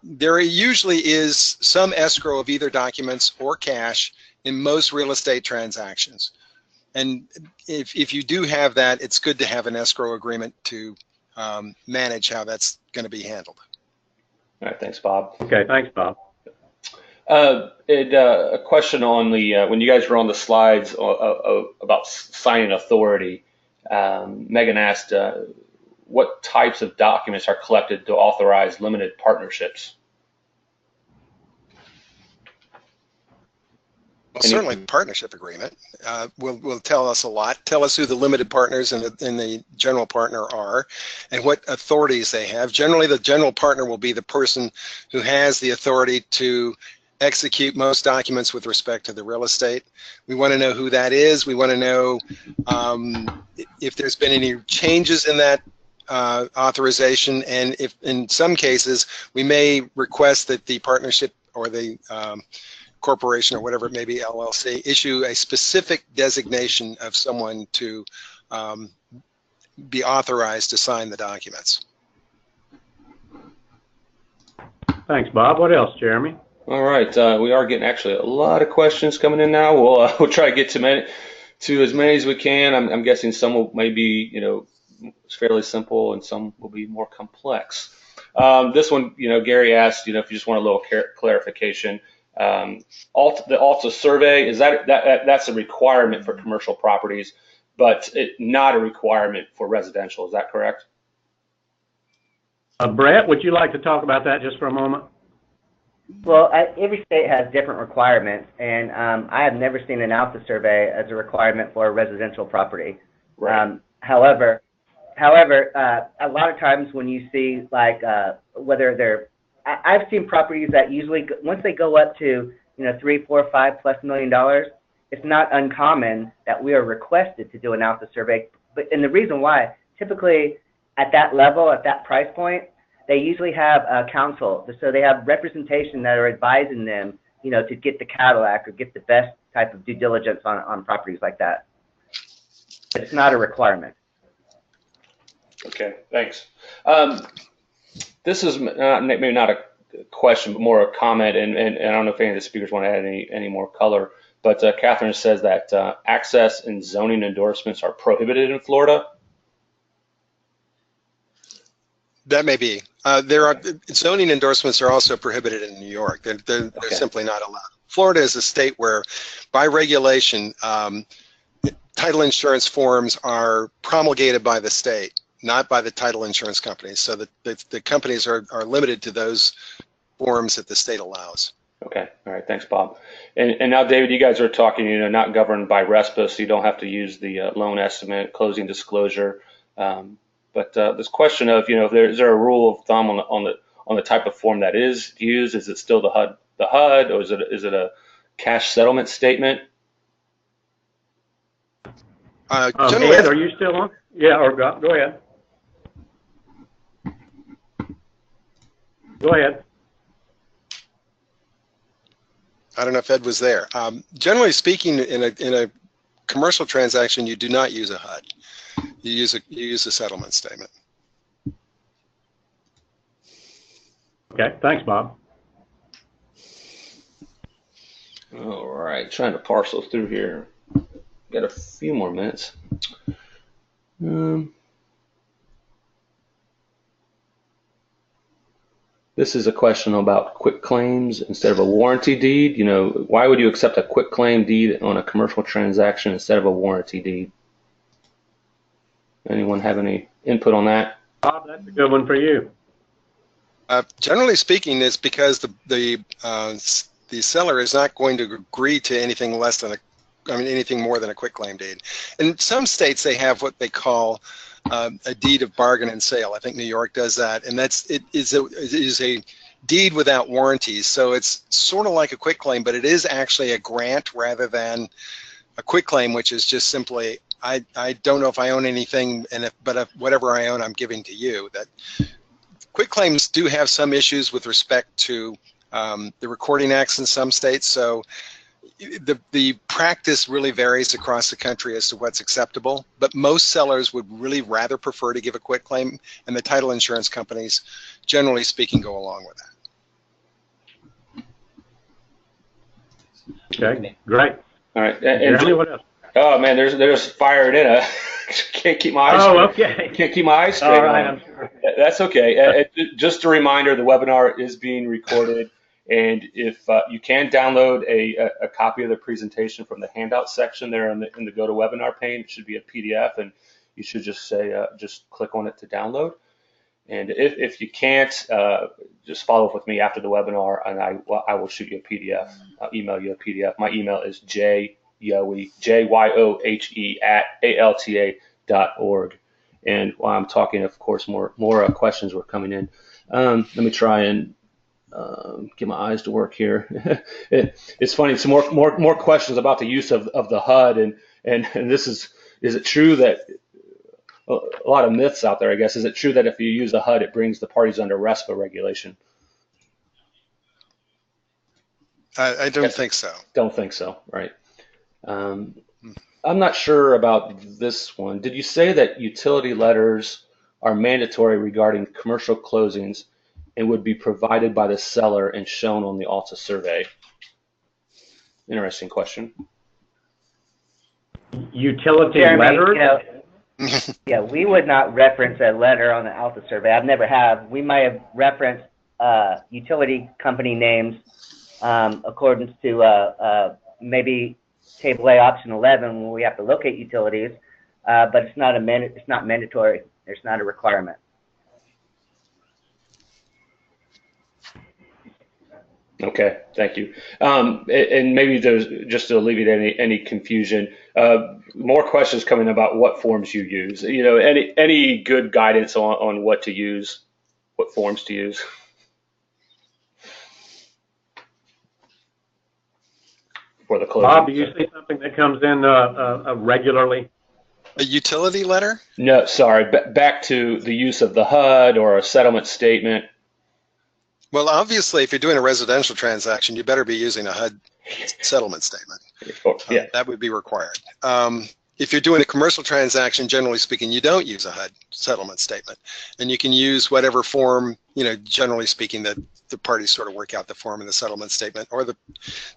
There usually is some escrow of either documents or cash in most real estate transactions. And if you do have that, it's good to have an escrow agreement to manage how that's going to be handled. All right, thanks, Bob. Okay, thanks, Bob. A question on the when you guys were on the slides about signing authority. Megan asked, what types of documents are collected to authorize limited partnerships? Well, certainly the partnership agreement will tell us a lot. Tell us who the limited partners and the general partner are, and what authorities they have. Generally, the general partner will be the person who has the authority to execute most documents with respect to the real estate. We want to know who that is. We want to know if there's been any changes in that authorization, and if in some cases we may request that the partnership or the corporation or whatever it may be, LLC, issue a specific designation of someone to be authorized to sign the documents. Thanks, Bob. What else, Jeremy? All right, we are getting actually a lot of questions coming in now. We'll try to get to as many as we can. I'm guessing some may be fairly simple, and some will be more complex. This one, Gary asked, if you just want a little clarification. The ALTA survey, is that's a requirement for commercial properties, but not a requirement for residential. Is that correct? Brett, would you like to talk about that just for a moment? Well, every state has different requirements, and I have never seen an ALTA survey as a requirement for a residential property. Right. However, a lot of times when you see whether they're, I've seen properties that usually once they go up to $3, $4, $5+ million, it's not uncommon that we are requested to do an ALTA survey. And the reason why, typically at that level, at that price point, they usually have counsel. So they have representation that are advising them, to get the Cadillac or get the best type of due diligence on properties like that. It's not a requirement. Okay, thanks. This is maybe not a question, but more a comment, and I don't know if any of the speakers want to add any more color, but Catherine says that access and zoning endorsements are prohibited in Florida. That may be. There are zoning endorsements are also prohibited in New York. They're Okay. simply not allowed. Florida is a state where, by regulation, title insurance forms are promulgated by the state, not by the title insurance companies. So the companies are limited to those forms that the state allows. Okay. All right. Thanks, Bob. And now, David, you guys are talking, not governed by RESPA, so you don't have to use the loan estimate, closing disclosure. But this question of, is there a rule of thumb on the type of form that is used? Is it still the HUD, or is it a cash settlement statement? Generally, Ed, are you still on? Yeah, or go ahead. Go ahead. I don't know if Ed was there. Generally speaking, in a commercial transaction, you do not use a HUD. You use a settlement statement. Okay, thanks, Bob. All right, trying to parcel through here. Got a few more minutes. This is a question about quick claims instead of a warranty deed. Why would you accept a quick claim deed on a commercial transaction instead of a warranty deed? Anyone have any input on that? Bob, that's a good one for you. Generally speaking, it's because the seller is not going to agree to anything less than anything more than a quick claim deed. In some states, they have what they call a deed of bargain and sale. I think New York does that, and it is a deed without warranties. So it's sort of like a quick claim, but it is actually a grant rather than a quick claim, which is just simply I don't know if I own anything, but whatever I own, I'm giving to you. That quick claims do have some issues with respect to the recording acts in some states. So the practice really varies across the country as to what's acceptable, but most sellers would really rather prefer to give a quick claim, and the title insurance companies, generally speaking, go along with that. Okay, great. All right. Jeremy, what else? Oh man, there's fire in it. Can't keep my eyes. Okay. Can't keep my eyes straight. All right, I'm sure. That's okay. Just a reminder, the webinar is being recorded, and if you can download a copy of the presentation from the handout section there in the Go to Webinar pane, it should be a PDF, and you should just just click on it to download. And if you can't, just follow up with me after the webinar, and I will shoot you a PDF. I'll email you a PDF. My email is jyohe, JYOHE @ALTA.org. And while I'm talking, of course, more questions were coming in. Let me try and get my eyes to work here. It's funny. Some more questions about the use of the HUD, and this is it true that a lot of myths out there, I guess. Is it true that if you use the HUD, it brings the parties under RESPA regulation? I don't think so. Don't think so, right? I'm not sure about this one. Did you say that utility letters are mandatory regarding commercial closings and would be provided by the seller and shown on the ALTA survey? Interesting question. Utility Jeremy, letters? yeah, we would not reference a letter on the ALTA survey. I've never have. We might have referenced utility company names accordance to maybe Table A, Option 11, when we have to locate utilities, but it's not mandatory. It's not a requirement. Okay, thank you. And maybe there's, just to alleviate any confusion, more questions coming about what forms you use. Any good guidance on what to use, what forms to use? For the closing. Bob, do you see something that comes in regularly? A utility letter? No, sorry, back to the use of the HUD or a settlement statement. Well, obviously, if you're doing a residential transaction, you better be using a HUD settlement statement. Yeah. That would be required. If you're doing a commercial transaction, generally speaking, you don't use a HUD settlement statement. And you can use whatever form, generally speaking, that the parties sort of work out the form in the settlement statement, or the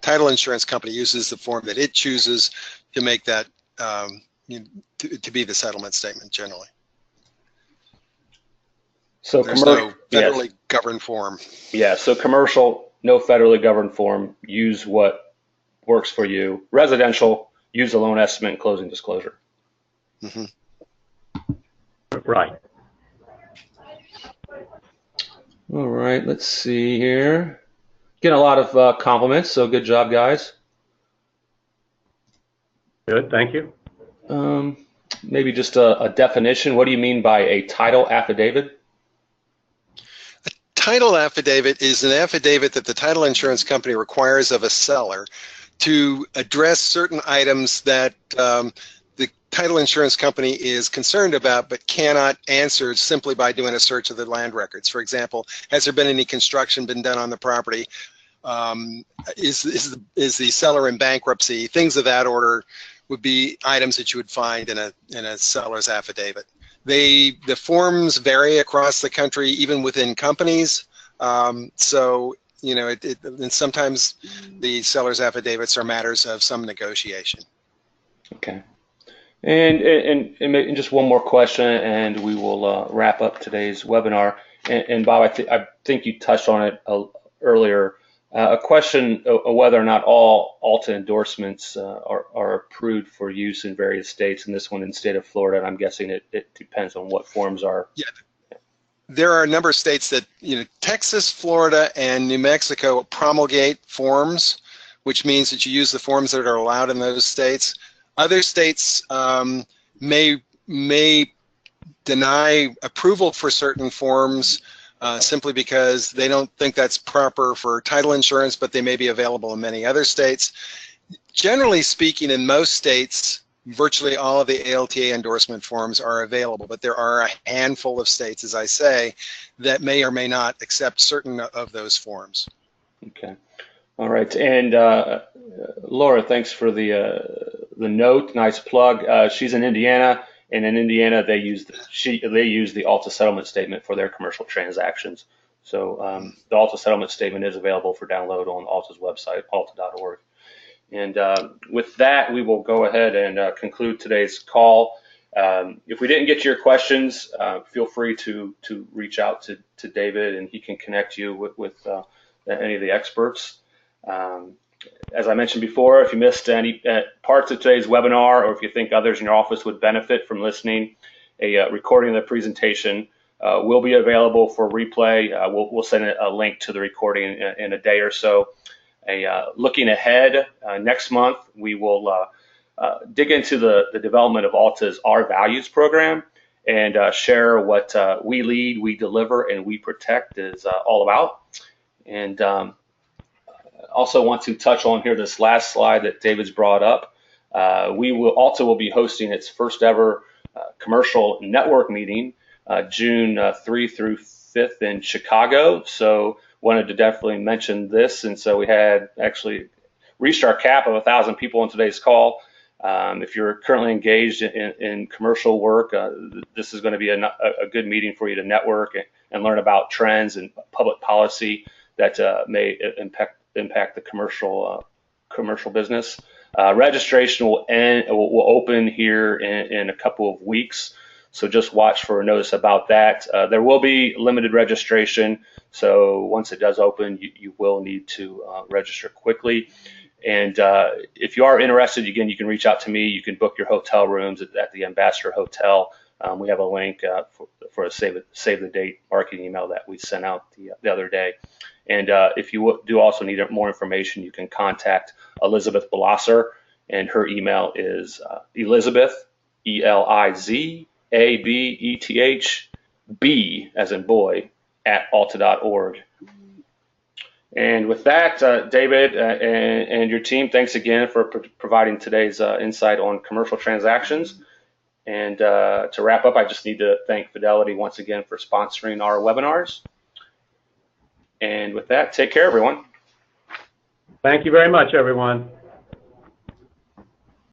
title insurance company uses the form that it chooses to make that, to be the settlement statement generally. So there's no federally governed form. Yeah, so commercial, no federally governed form, use what works for you. Residential, use a loan estimate and closing disclosure. Mm-hmm. Right. All right, let's see here. Getting a lot of compliments, so good job, guys. Good, thank you. Maybe just a definition. What do you mean by a title affidavit? A title affidavit is an affidavit that the title insurance company requires of a seller to address certain items that the title insurance company is concerned about but cannot answer simply by doing a search of the land records. For example, has there been any construction been done on the property? Is the seller in bankruptcy? Things of that order would be items that you would find in a seller's affidavit. The forms vary across the country, even within companies. So and sometimes the seller's affidavits are matters of some negotiation. Okay. And just one more question, and we will wrap up today's webinar. And Bob, I think you touched on it earlier. A question of whether or not all ALTA endorsements are approved for use in various states, and this one in the state of Florida. And I'm guessing it depends on what forms are. Yeah. There are a number of states that, Texas, Florida, and New Mexico promulgate forms, which means that you use the forms that are allowed in those states. Other states may deny approval for certain forms simply because they don't think that's proper for title insurance, but they may be available in many other states. Generally speaking, in most states, virtually all of the ALTA endorsement forms are available, but there are a handful of states, as I say, that may or may not accept certain of those forms. Okay. All right. And Laura, thanks for the note. Nice plug. She's in Indiana, and in Indiana they use the ALTA settlement statement for their commercial transactions. So the ALTA settlement statement is available for download on ALTA's website, alta.org. And with that, we will go ahead and conclude today's call. If we didn't get to your questions, feel free to reach out to David, and he can connect you with any of the experts. As I mentioned before, if you missed any parts of today's webinar, or if you think others in your office would benefit from listening, a recording of the presentation will be available for replay. We'll send a link to the recording in a day or so. Looking ahead, next month we will dig into the development of ALTA's Our Values program and share what we lead, we deliver, and we protect is all about. And also want to touch on here this last slide that David's brought up. ALTA will be hosting its first ever commercial network meeting June 3 through 5th in Chicago. So wanted to definitely mention this, and so we had actually reached our cap of 1,000 people on today's call. If you're currently engaged in commercial work, this is going to be a good meeting for you to network and learn about trends and public policy that may impact the commercial business. Registration will open here in a couple of weeks. So just watch for a notice about that. There will be limited registration, so once it does open, you will need to register quickly. And if you are interested, again, you can reach out to me. You can book your hotel rooms at the Ambassador Hotel. We have a link for a save the date marketing email that we sent out the other day. And if you do also need more information, you can contact Elizabeth Blosser, and her email is Elizabeth, ELIZABETH, as in boy, at alta.org. And with that, David and your team, thanks again for providing today's insight on commercial transactions. And to wrap up, I just need to thank Fidelity once again for sponsoring our webinars. And with that, take care, everyone. Thank you very much, everyone.